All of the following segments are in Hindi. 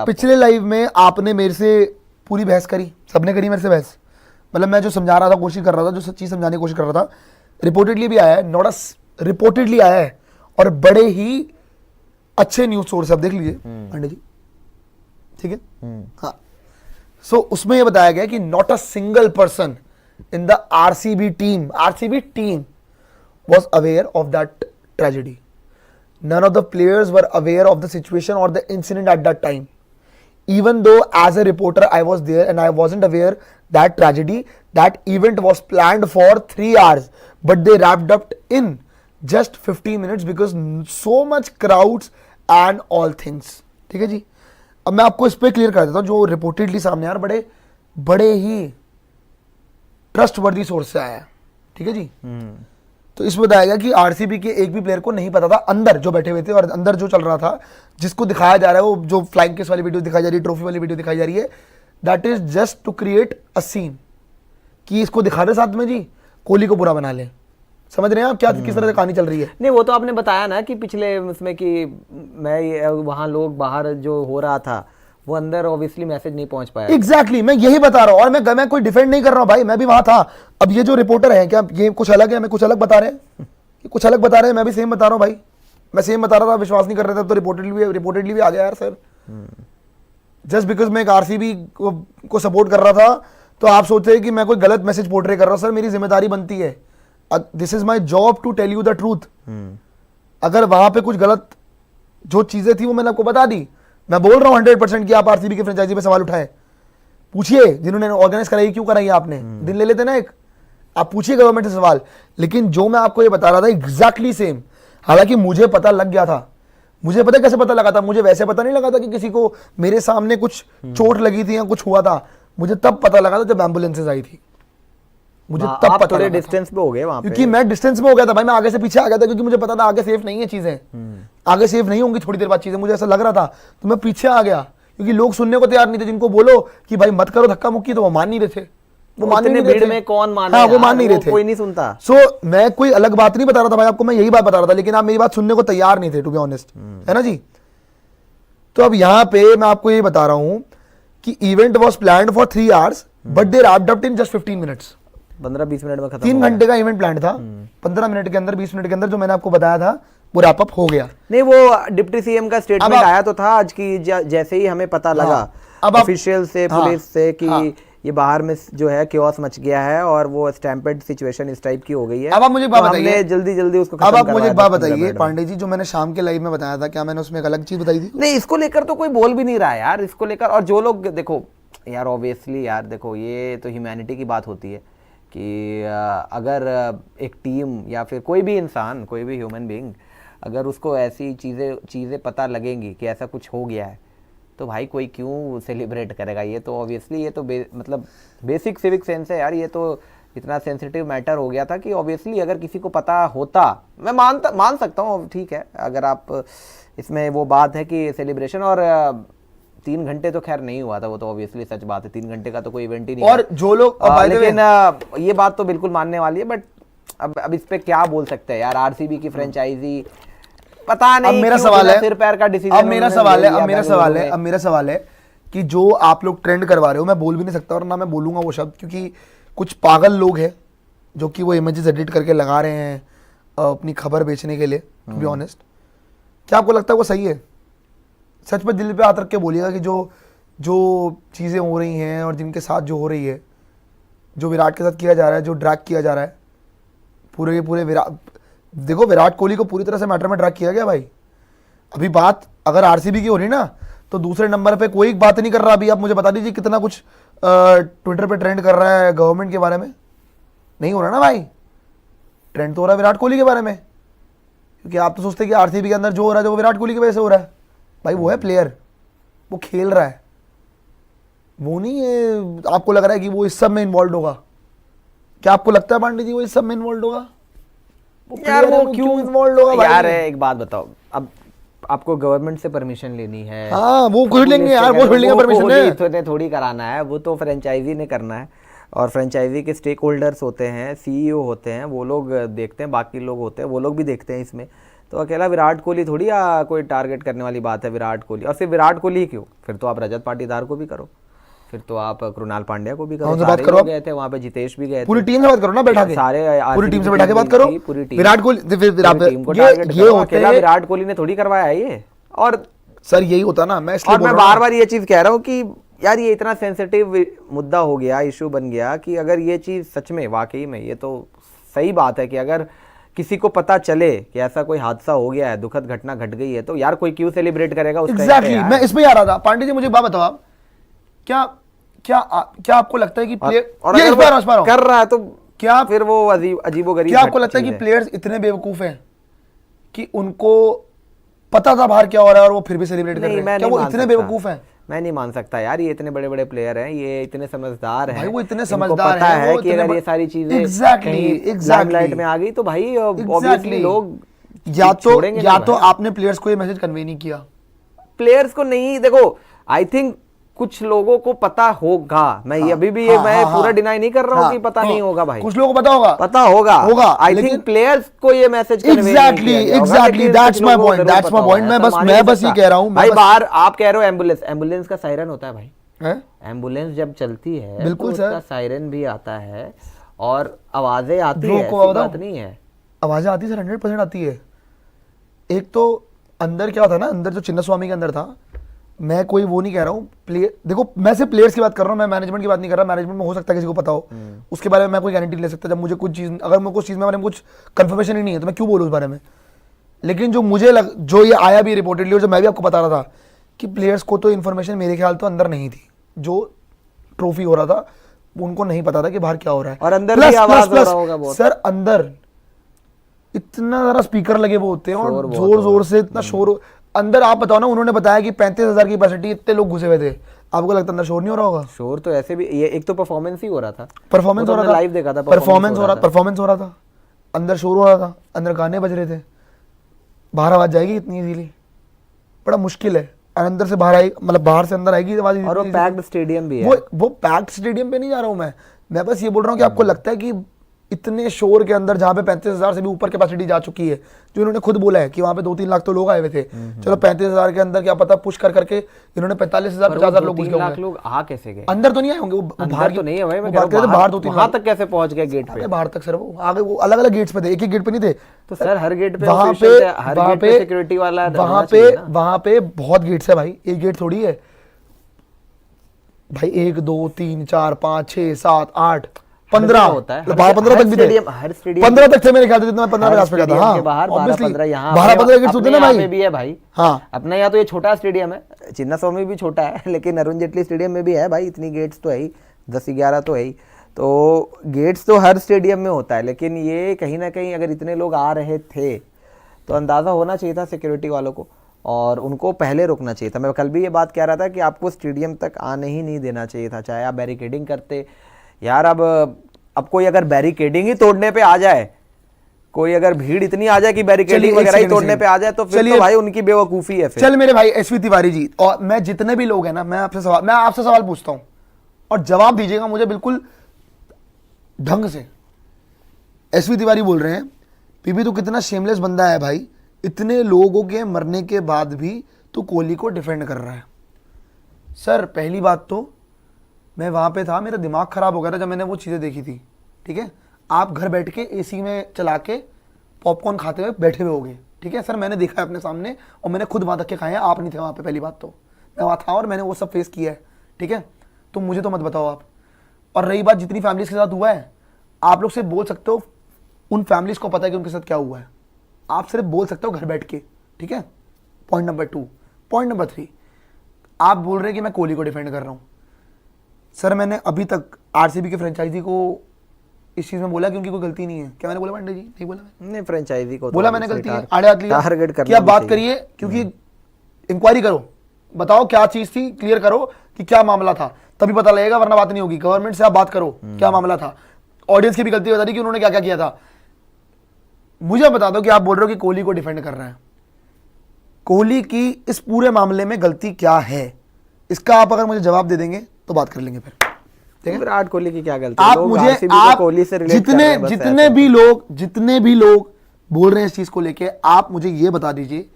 पिछले लाइव में आपने मेरे से पूरी बहस करी, सबने करी मेरे से बहस, मतलब मैं जो समझा रहा था, कोशिश कर रहा था, जो सच्ची समझाने की कोशिश कर रहा था, रिपोर्टेडली भी आया है, नॉट रिपोर्टेडली आया है, और बड़े ही अच्छे न्यूज सोर्स आप देख लीजिए पांडे जी, ठीक है। हाँ, सो उसमें ये बताया गया कि not a single person in the RCB team was aware of that tragedy. None of the players were aware of the situation or the incident at that time. Even though as a reporter I was there and I wasn't aware that tragedy, that event was planned for 3 hours, but they wrapped up in just 15 minutes because so much crowds and all things. ठीक है जी। अब मैं आपको इस पे क्लियर कर देता हूँ जो रिपोर्टेडली सामने यार बड़े ही ट्रस्टवर्दी सोर्स से आया, ठीक है जी। तो इसमें बताया गया कि आरसीबी के एक भी प्लेयर को नहीं पता था, अंदर जो बैठे हुए थे और अंदर जो चल रहा था, जिसको दिखाया जा रहा है, वो जो फ्लाइंग किस वाली वीडियो दिखाई जा रही है, ट्रॉफी वाली वीडियो दिखाई जा रही है, that is just to create a scene, कि इसको दिखा रहे साथ में जी, कोहली को बुरा बना ले। समझ रहे हैं आप क्या किस तरह से कहानी चल रही है? नहीं, वो तो आपने बताया ना कि पिछले उसमें कि मैं वहां लोग बाहर जो हो रहा था वो अंदर ऑब्वियसली मैसेज नहीं पहुंच पाया। एग्जैक्टली, मैं यही बता रहा हूँ, और मैं कोई डिफेंड नहीं कर रहा हूँ भाई, मैं भी वहां था। अब ये जो रिपोर्टर है, क्या ये कुछ अलग है, हमें कुछ अलग बता रहे हैं, कुछ अलग बता रहे हैं, मैं भी सेम बता रहा हूँ भाई, मैं सेम बता रहा था, विश्वास नहीं कर रहे थे, तो रिपोर्टेडली भी आ गया यार सर। जस्ट बिकॉज मैं एक आरसीबी को सपोर्ट कर रहा था तो आप सोचते हैं कि मैं कोई गलत मैसेज पोर्ट्रे कर रहा हूँ। सर मेरी जिम्मेदारी बनती है, this is my job to tell you the truth. अगर वहां पे कुछ गलत जो चीजें थी वो मैंने आपको बता दी, मैं बोल रहा हूँ 100% कि आप आरसीबी के फ्रेंचाइजी पे सवाल उठाए, पूछिए जिन्होंने ऑर्गेनाइज कराई, क्यों कराई आपने, दिन ले लेते ना एक, आप पूछिए गवर्नमेंट से सवाल। लेकिन जो मैं आपको ये बता रहा था एग्जैक्टली सेम, हालांकि मुझे पता लग गया था, मुझे पता कैसे पता लगा था, मुझे वैसे पता नहीं लगा था कि किसी को मेरे सामने कुछ चोट लगी थी या कुछ हुआ था, मुझे तब पता लगा था जब एम्बुलेंसेज आई थी, मुझे तब पता थोड़े डिस्टेंस पे हो गए वहां पे, क्योंकि मैं डिस्टेंस में हो गया था भाई, मैं आगे से पीछे आ गया था, क्योंकि मुझे पता था आगे सेफ नहीं है चीजें, आगे सेफ नहीं होंगी थोड़ी देर बाद चीजें, मुझे ऐसा लग रहा था, तो मैं पीछे आ गया, क्योंकि लोग सुनने को तैयार नहीं थे। जिनको बोलो कि भाई मत करो धक्का मुक्की, तो वो मान नहीं रहे थे, वो मान नहीं रहे थे। में कौन मान, हाँ, वो मान नहीं रहे थे, कोई नहीं सुनता। सो मैं कोई अलग बात नहीं बता रहा था भाई आपको, मैं यही बात बता रहा था, लेकिन आप मेरी बात सुनने को तैयार नहीं थे, टू बी ऑनेस्ट, है ना जी। तो अब यहाँ पे मैं आपको ये बता रहा हूँ कि event was planned for 3 hours, but they wrapped up in just 15 minutes। 15-20 minute में खत्म। 3 घंटे का इवेंट प्लान था, 15 मिनट के अंदर, 20 मिनट के अंदर जो मैंने आपको बताया था वो रैप अप हो गया। नहीं, वो डिप्टी सीएम का स्टेटमेंट आया तो था आज की, जैसे ही हमें पता लगा ऑफिशियल से, पुलिस से, कि ये बाहर में जो है क्योस मच गया है और वो स्टैम्पेड सिचुएशन इस टाइप की हो गई है। अब आप मुझे बात बताइए, जल्दी उसको अब आप मुझे एक बात बताइए पांडे जी, जो मैंने शाम के लाइव में बताया था, क्या मैंने उसमें एक अलग चीज बताई थी? नहीं, इसको लेकर तो कोई बोल भी नहीं रहा है यार, इसको लेकर। और जो लोग देखो यार, ऑब्वियसली यार देखो, ये तो ह्यूमैनिटी की बात होती है कि अगर एक टीम या फिर कोई भी इंसान, कोई भी ह्यूमन बीइंग, अगर उसको ऐसी चीज़ें पता लगेंगी कि ऐसा कुछ हो गया है, तो भाई कोई क्यों सेलिब्रेट करेगा? ये तो ऑब्वियसली, ये तो मतलब बेसिक सिविक सेंस है यार। ये तो इतना सेंसिटिव मैटर हो गया था कि ऑब्वियसली अगर किसी को पता होता, मैं मान सकता हूँ, ठीक है, अगर आप इसमें वो बात है कि सेलिब्रेशन, और 3 घंटे तो खैर नहीं हुआ था, वो तो ऑब्वियसली सच बात है, 3 घंटे का तो कोई इवेंट ही नहीं। और जो लोग लेकिन ये बात तो बिल्कुल मानने वाली है, बट अब इस पे क्या बोल सकते हैं यार, आरसीबी की फ्रेंचाइजी, पता नहीं। अब मेरा सवाल है, सिर पैर का डिसीजन, अब मेरा सवाल है कि जो आप लोग ट्रेंड करवा रहे हो, मैं बोल भी नहीं सकता और ना मैं बोलूंगा वो शब्द, क्योंकि कुछ पागल लोग हैं जो कि वो इमेजेस एडिट करके लगा रहे हैं अपनी खबर बेचने के लिए, टू बी ऑनेस्ट। क्या आपको लगता है वो सही है? सच में दिल पे हाथ रख के बोलिएगा कि जो चीज़ें हो रही हैं और जिनके साथ जो हो रही है, जो विराट के साथ किया जा रहा है, जो ड्रैग किया जा रहा है, पूरे देखो विराट कोहली को पूरी तरह से मैटर में ड्रैग किया गया भाई। अभी बात अगर आरसीबी की हो रही ना, तो दूसरे नंबर पे कोई बात नहीं कर रहा। अभी आप मुझे बता दीजिए कितना कुछ ट्विटर पे ट्रेंड कर रहा है गवर्नमेंट के बारे में, नहीं हो रहा ना भाई। ट्रेंड तो हो रहा है विराट कोहली के बारे में, क्योंकि आप तो सोचते हैं कि आरसीबी के अंदर जो हो रहा है, जो विराट कोहली की वजह से हो रहा है। भाई वो है प्लेयर, वो खेल रहा है, वो नहीं है। आपको लग रहा है कि वो इस सब में इन्वॉल्व होगा? क्या आपको लगता है पांडे जी वो इस सब में इन्वॉल्व होगा? यार वो क्यों इन्वॉल्व होगा यार? एक बात बताओ, अब आपको गवर्नमेंट से परमिशन लेनी है। हाँ, वो खोल लेंगे यार, वो खोल लेंगे परमिशन है, इतने थोड़ी कराना है, वो तो फ्रेंचाइजी ने करना है। और फ्रेंचाइजी के स्टेक होल्डर्स होते हैं, सीईओ होते हैं, वो लोग देखते हैं, बाकी लोग होते हैं, वो लोग भी देखते हैं इसमें। तो अकेला विराट कोहली थोड़ी कोई टारगेट करने वाली बात है विराट कोहली। और सिर्फ विराट कोहली ही क्यों, फिर तो आप रजत पाटीदार को भी करो, फिर तो आप कृणाल पांड्या को भी करो, उनसे सारे बात करो लोग आप। गए थे वहाँ पे, जितेश भी गए थे, पूरी टीम से बात करो ना बैठा के, सारे पूरी टीम RCB से बैठा के बात करो। पूरी टीम, विराट कोहली फिर पूरी टीम को ये टारगेट ये करो, होते अकेला हैं विराट कोहली ने थोड़ी करवाया है ये। और सर यही होता ना, मैं इसलिए और मैं बोल रहा बार हूँ। बार ये चीज कह रहा हूँ कि यार ये इतना सेंसिटिव मुद्दा हो गया, इशू बन गया कि अगर ये चीज सच में वाकई में, ये तो सही बात है कि अगर किसी को पता चले कि ऐसा कोई हादसा हो गया है, दुखद घटना घट गई है, तो यार कोई क्यों सेलिब्रेट करेगा उस time पे एग्जैक्टली यार? मैं इसमें ही आ रहा था। पांडे जी मुझे बात बताओ आप, क्या क्या क्या आपको लगता है कि प्लेयर और ये अगर इस बार वो कर रहा है तो क्या फिर वो अजीबोगरीब क्या आपको लगता है कि प्लेयर्स इतने बेवकूफ हैं कि उनको पता था बाहर क्या हो रहा है और वो फिर भी सेलिब्रेट कर रहे नहीं, हैं? मैं क्या नहीं वो मान इतने सकता। बेवकूफ हैं? मैं नहीं मान सकता यार, ये इतने बड़े बड़े प्लेयर हैं, ये इतने समझदार हैं भाई वो इतने इनको समझदार पता हैं, है वो कि इतने अगर ये बड़- सारी चीजें Exactly, कहीं exactly. लाइमलाइट में आ गई तो भाई ऑब्वियसली लोग या तो छोड़ेंगे नहीं भाई। आपने प्लेयर्स को ये मैसेज कन्वे नहीं किया। प्लेयर्स को नहीं, देखो आई थिंक कुछ लोगों को पता होगा, मैं ये अभी भी हाँ, मैं हाँ, पूरा हाँ, डिनाई नहीं कर रहा हूँ हाँ, कि पता नहीं होगा भाई, कुछ लोगों को पता होगा, पता होगा आई लेकिन- थिंक प्लेयर्स को ये message Exactly, that's my point, that's my point. मैं बस ये कह रहा हूँ, भाई बाहर आप कह रहे हो एम्बुलेंस का सायरन होता है भाई, हैं? एम्बुलेंस जब चलती है बिल्कुल तो सर। उसका सायरन भी आता है और आवाजें आती लोगों है, को ऐसी बताओ। बात नहीं है। आवाजें आती है सर, 100% आती है। एक तो अंदर क्या होता है ना, अंदर जो चिन्ना स्वामी के अंदर था, मैं कोई वो नहीं कह रहा हूँ प्लेयर, देखो मैं सिर्फ प्लेयर्स की बात कर रहा हूँ, मैं मैनेजमेंट की बात नहीं कर रहा। मैनेजमेंट में हो सकता है किसी को पता हो, उसके बारे में मैं कोई गारंटी नहीं ले सकता। जब मुझे कुछ चीज, अगर मैं कुछ चीज में बारे में कुछ कंफर्मेशन ही नहीं है तो मैं क्यों बोलूँ उस बारे में। लेकिन जो मुझे जो ये आया भी रिपोर्टेडली और जो मैं भी आपको बता रहा था कि प्लेयर्स को तो इन्फॉर्मेशन मेरे ख्याल तो अंदर नहीं थी, जो ट्रॉफी हो रहा था उनको नहीं पता था कि बाहर क्या हो रहा है। और अंदर भी आवाज हो रहा होगा बहुत। सर अंदर इतना ज़रा स्पीकर लगे वो होते हैं शोर और बहुत जोर हो जोर से इतना शोर अंदर। आप बताओ ना, उन्होंने बताया कि 35,000 की कैपेसिटी, इतने लोग घुसे हुए थे, आपको लगता है अंदर शोर नहीं हो रहा होगा? शोर तो ऐसे भी, ये एक तो परफॉर्मेंस ही हो रहा था, परफॉर्मेंस वो हो तो रहा था, लाइव देखा था, परफॉर्मेंस हो रहा था, अंदर शोर हो रहा था, अंदर गाने बज रहे थे। बाहर आवाज जाएगी इतनी इजीली? बड़ा मुश्किल है। और अंदर से बाहर आई, मतलब बाहर से अंदर आएगी आवाज। और वो पैक्ड स्टेडियम भी है। वो पैक्ड स्टेडियम पे नहीं जा रहा हूँ मैं बस ये बोल रहा हूँ कि आपको लगता है कि इतने शोर के अंदर, जहाँ पे 35,000 से भी ऊपर कैपेसिटी जा चुकी है, जो इन्होंने खुद बोला है कि वहाँ पे 2-3 लाख तो लोग आए हुए थे, चलो 35,000 के अंदर क्या पता पुश कर करके इन्होंने 45,000 50,000 लोग घुस गए 3 लाख होंगे। लोग आ कैसे गए? अंदर तो नहीं आए होंगे वो, अंदर बाहर तो नहीं है भाई, मैं वो कह रहा बात कर रहे थे, हूँ बाहर 2-3 वहां लाख तक कैसे पहुंच गए गेट पे? अरे बाहर तक सर, वो आगे वो अलग अलग गेट्स पे थे, एक एक गेट पे नहीं थे। तो सर हर गेट पे वहाँ official पे है, हर गेट पे सिक्योरिटी वाला रहना चाहिए ना। वहाँ पे बहुत गेट्स है भाई, एक गेट थोड़ी है भाई। 1 2 3 4 5 6 7 8 15 होता है, 12-15 तक भी थे, हर स्टेडियम 15 तक थे मेरे ख्याल से, जितना मैं 15 के आसपास गया था। हाँ के बाहर obviously, 12-15 यहाँ 12-15 गेट्स होते हैं ना अपने यहाँ भाई। पे भी है भाई। हाँ अपना यहाँ तो ये छोटा स्टेडियम है, चिन्ना स्वामी भी छोटा है, लेकिन अरुण जेटली स्टेडियम में भी है भाई, इतनी गेट्स तो है ही, 10-11 तो है ही। तो गेट्स तो हर स्टेडियम में होता है, लेकिन ये कहीं ना कहीं अगर इतने लोग आ रहे थे तो अंदाज़ा होना चाहिए था सिक्योरिटी वालों को, और उनको पहले रोकना चाहिए था। मैं कल भी ये बात कह रहा था कि आपको स्टेडियम तक आने ही नहीं देना चाहिए था, चाहे आप बैरिकेडिंग करते यार। अब कोई अगर बैरिकेडिंग ही तोड़ने पे आ जाए, कोई अगर भीड़ इतनी आ जाए कि बैरिकेडिंग वगैरह ही तोड़ने पे आ जाए, तो फिर तो भाई उनकी बेवकूफ़ी है फिर। चल मेरे भाई एसवी तिवारी जी, और मैं जितने भी लोग हैं ना, मैं आपसे सवाल पूछता हूँ और जवाब दीजिएगा मुझे बिल्कुल ढंग से। एसवी तिवारी बोल रहे हैं, पीपी तू कितना शेमलेस बंदा है भाई, इतने लोगों के मरने के बाद भी तू कोहली को डिफेंड कर रहा है। सर पहली बात तो मैं वहाँ पे था, मेरा दिमाग खराब हो गया था जब मैंने वो चीज़ें देखी थी। ठीक है, आप घर बैठ के एसी में चला के पॉपकॉर्न खाते हुए बैठे हुए होगे। ठीक है सर, मैंने देखा है अपने सामने और मैंने खुद वहाँ तक के खाए हैं, आप नहीं थे वहाँ पे। पहली बात तो मैं वहाँ था और मैंने वो सब फेस किया है। ठीक है, तो मुझे तो मत बताओ आप। और रही बात जितनी फैमिलीज के साथ हुआ है, आप लोग सिर्फ बोल सकते हो, उन फैमिलीज को पता है कि उनके साथ क्या हुआ है, आप सिर्फ बोल सकते हो घर बैठ के। ठीक है, पॉइंट नंबर 2। पॉइंट नंबर 3, आप बोल रहे हैं कि मैं कोहली को डिफेंड कर रहा हूँ। सर मैंने अभी तक आरसीबी के फ्रेंचाइजी को इस चीज़ में बोला कि उनकी कोई गलती नहीं है। क्या मैंने बोला पांडे जी? नहीं बोला मैंने, नहीं फ्रेंचाइजी को बोला मैंने गलती है, आड़े हाथ लिया टारगेट कि आप बात करिए, क्योंकि इंक्वायरी करो, बताओ क्या चीज़ थी, क्लियर करो कि क्या मामला था, तभी पता लगेगा, वरना बात नहीं होगी। गवर्नमेंट से आप बात करो क्या मामला था। ऑडियंस की भी गलती बता दी कि उन्होंने क्या क्या किया था। मुझे बता दो कि आप बोल रहे हो कि कोहली को डिफेंड कर रहा है, कोहली की इस पूरे मामले में गलती क्या है, इसका आप अगर मुझे जवाब दे देंगे तो बात कर लेंगे फिर। ठीक है, विराट कोहली की क्या गलती? आप लोग मुझे RCB को आप कोहली से relate कर रहे हैं, बस जितने भी लोग बोल रहे हैं इस चीज को लेके, आप मुझे ये बता दीजिए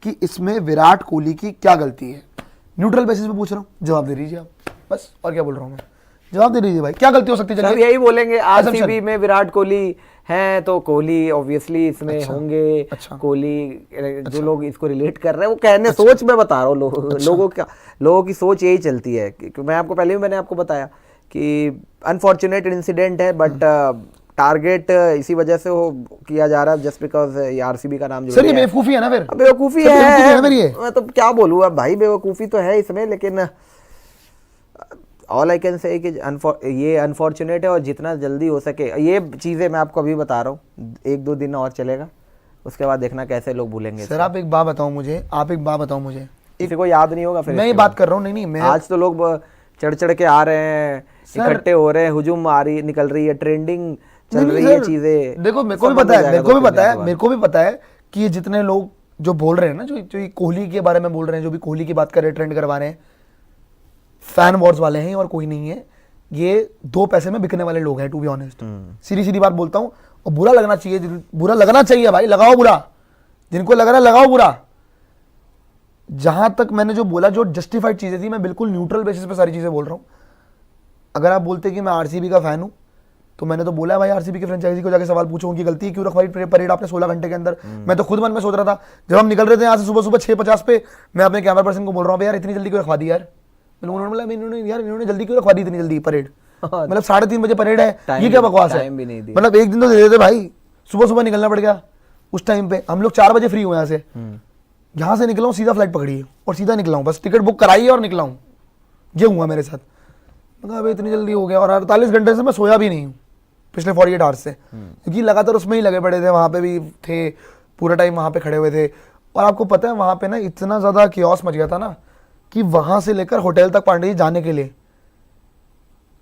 कि इसमें विराट कोहली की क्या गलती है? न्यूट्रल बेसिस पे पूछ रहा हूँ, जवाब दे दीजिए आप, बस। और क्या बोल रहा हूँ मैं, जवाब दे दीजिए भाई, क्या गलती हो सकती है? सब चलिए यही बोलेंगे आरसीबी assumption। में विराट कोहली हैं तो कोहली ऑब्वियसली इसमें अच्छा, होंगे। अच्छा, कोहली जो लोग इसको रिलेट कर रहे हैं वो कहने सोच में बता रहा हूँ लोगों की सोच यही चलती है कि मैं आपको पहले भी मैंने आपको बताया कि अनफॉर्चुनेट इंसिडेंट है, बट टारगेट इसी वजह से वो किया जा रहा है जस्ट बिकॉज ये आरसीबी का नाम जो सर ये बेवकूफी है ना फिर, बेवकूफी सर, बेवकूफी है है। ना फिर ये? मैं तो क्या बोलूँ अब भाई, बेवकूफी तो है इसमें, लेकिन ऑल आई कैन से कि ये अनफॉर्चुनेट है और जितना जल्दी हो सके ये चीज़ें मैं आपको अभी बता रहा हूँ, 1-2 दिन और चलेगा, उसके बाद देखना कैसे लोग भूलेंगे। सर आप एक बात बताओ मुझे, किसी को याद नहीं होगा फिर मैं ये इसके बात बाद। कर रहा हूँ, नहीं मैं आज तो लोग चढ़ चढ़ के आ रहे हैं, इकट्ठे हो रहे हैं, हुजूम आ रही निकल रही है, ट्रेंडिंग चल रही है चीजें। देखो मेरे को भी सब बंद पता हो है, जाएगा 2-3 दिन के बाद। कि ये जितने लोग जो बोल रहे हैं ना, जो ये कोहली के बारे में बोल रहे हैं, जो भी कोहली की बात कर रहे हैं, ट्रेंड करवा रहे हैं, फैन वॉर्स वाले हैं और कोई नहीं है। ये 2 पैसे में बिकने वाले लोग हैं, टू बी ऑनेस्ट। सीधी सीधी बात बोलता हूँ, और बुरा लगना चाहिए भाई, लगाओ बुरा, जिनको लग रहा है लगाओ बुरा। जहां तक मैंने जो बोला, जो जस्टिफाइड चीजें थी, मैं बिल्कुल न्यूट्रल बेसिस पे सारी चीजें बोल रहा हूँ। अगर आप बोलते कि मैं आरसीबी का फैन हूं, तो मैंने तो बोला है भाई, आरसीबी की फ्रेंचाइजी को जाके सवाल पूछो, उनकी गलती है, क्यों रखवाई परेड आपने 16 घंटे के अंदर। मैं तो खुद मन में सोच रहा था, जब हम निकल रहे थे यहाँ से सुबह सुबह 6:50 पे, मैं अपने कैमरा पर्सन को बोल रहा हूँ यार इतनी जल्दी क्यों रखवा दी यार। उन्होंने बोला इन्होंने जल्दी क्यों रखवा दी इतनी जल्दी परेड, मतलब 3:30 बजे परेड है, ये क्या बकवास है। मतलब एक दिन तो दे देते भाई, सुबह सुबह निकलना पड़ गया उस टाइम पे। हम लोग 4 बजे फ्री हुए यहाँ से निकला हूँ, सीधा फ्लाइट पकड़ी है और सीधा निकला हूँ, बस टिकट बुक कराई है और निकला हूँ। ये हुआ मेरे साथ। अबे इतनी जल्दी हो गया, और 48 घंटे से मैं सोया भी नहीं हूँ पिछले 48 आवर्स से, क्योंकि लगातार उसमें ही लगे पड़े थे। वहाँ पे भी थे, पूरा टाइम वहाँ पे खड़े हुए थे। और आपको पता है वहाँ पे ना इतना ज़्यादा कियोस मच गया था ना, कि वहाँ से लेकर होटल तक पांडे जी जाने के लिए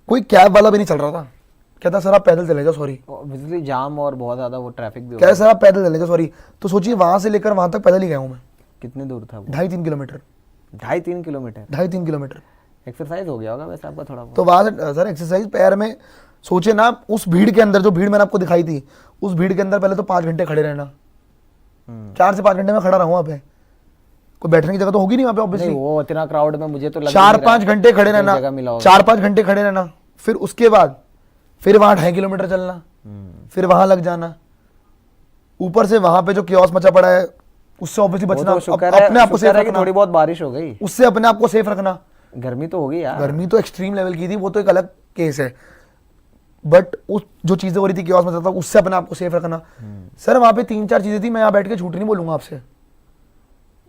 कोई कैब वाला भी नहीं चल रहा था। कहता सर आप पैदल चले जाओ, सॉरी, बिजली जाम और बहुत ज्यादा वो ट्रैफिक भी हो क्या सर आप पैदल चले जाओ, सॉरी। तो सोचिए वहाँ से लेकर वहाँ तक पैदल ही गया हूँ मैं। कितने दूर था वो? 2.5-3 किलोमीटर। 2.5-3 kilometre 2.5-3 kilometre. एक्सरसाइज हो गया होगा वैसे आपका थोड़ा बहुत। तो वहाँ से सर एक्सरसाइज पैर में, सोचे ना उस भीड़ के अंदर, जो भीड़ मैंने आपको दिखाई थी, उस भीड़ के अंदर पहले तो 5 घंटे खड़े रहना, 4 से 5 घंटे में खड़ा रहूँ वहाँ पे, कोई बैठने की जगह तो होगी नहीं वहाँ पे नहीं, ऑब्वियसली। वो इतना क्राउड में मुझे तो लग 4-5 घंटे खड़े रहना, जगह मिला होगा। 4-5 घंटे खड़े रहना, फिर उसके बाद फिर वहाँ 2.5 किलोमीटर चलना, फिर वहाँ लग जाना। ऊपर से वहाँ पे जो कियोस मचा पड़ा है, उससे ऑब्वियसली वो बचना, तो शुक्र अपने आप को सेफ है कि रखना, थोड़ी बहुत बारिश हो गई, उससे अपने आप को सेफ रखना। गर्मी तो होगी यार। गर्मी तो एक्सट्रीम लेवल की थी, वो तो एक अलग केस है, बट उस जो चीजें हो रही थी कियोस में था, उससे अपने आप को सेफ रखना। सर वहां पे 3-4 चीजें थी, मैं यहाँ बैठ के झूठ नहीं बोलूंगा आपसे।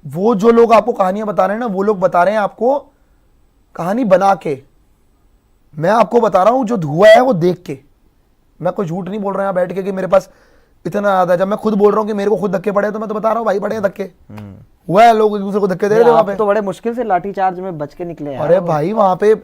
वो जो लोग आपको कहानियां बता रहे हैं ना, वो लोग बता रहे हैं आपको कहानी बना के, मैं आपको बता रहा हूँ जो हुआ है वो देख के। मैं कोई झूठ नहीं बोल रहा यहाँ बैठ के कि मेरे पास इतना याद है। जब मैं खुद बोल रहा हूँ कि मेरे को खुद धक्के पड़े, तो मैं तो बता रहा हूँ भाई पड़े हैं धक्के, हुआ है, लोग एक दूसरे को धक्के दे रहे थे वहां आप पे। तो बड़े मुश्किल से लाठी चार्ज में बच के निकले यार। अरे भाई वहां पे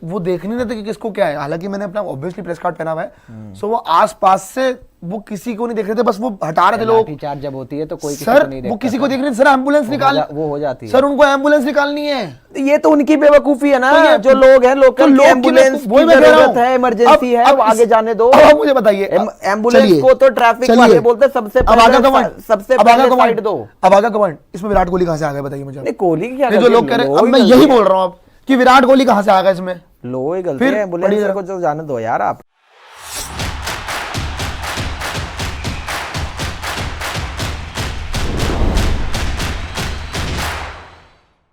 वो देख नहीं रहे थे कि किसको क्या है। हालांकि मैंने अपना ऑब्वियसली प्रेस कार्ड पहना हुआ है, सो वो आसपास से वो किसी को नहीं देख रहे थे, बस वो हटा रहे थे लोग। लाठी चार्ज जब होती है तो कोई किसी सर को नहीं वो देखता किसी को था। देख रहे थे, सर एम्बुलेंस निकाल, वो हो जाती है। सर उनको एम्बुलेंस निकालनी है। ये तो उनकी बेवकूफी है ना, तो ये- जो लोग हैं लोकल, लोग की एम्बुलेंस की वही मैं कह रहा जरूरत हूं। है, इमरजेंसी है, अब वो आगे जाने दो। अब आप मुझे बताइए, एम्बुलेंस चलिए, को तो ट्रैफिक चलिए। वाले बोलते हैं सबसे अब आगा पहले कमांड, सबसे अब आगा पहले कमांड, साइड दो। अब आगा कमांड। इसमें विराट कोहली कहां से आ गया बताइए मुझे। नहीं कोहली की क्या ये जो गलती लोग है? कह रहे हैं, लो अब ही मैं गलती यही है। बोल रहा हूं अब कि विराट कोहली कहां से आ गया इसमें। लो ही गलती फिर है, बड़ी एम्बुलेंस जरा- को तो जाने दो यार आप।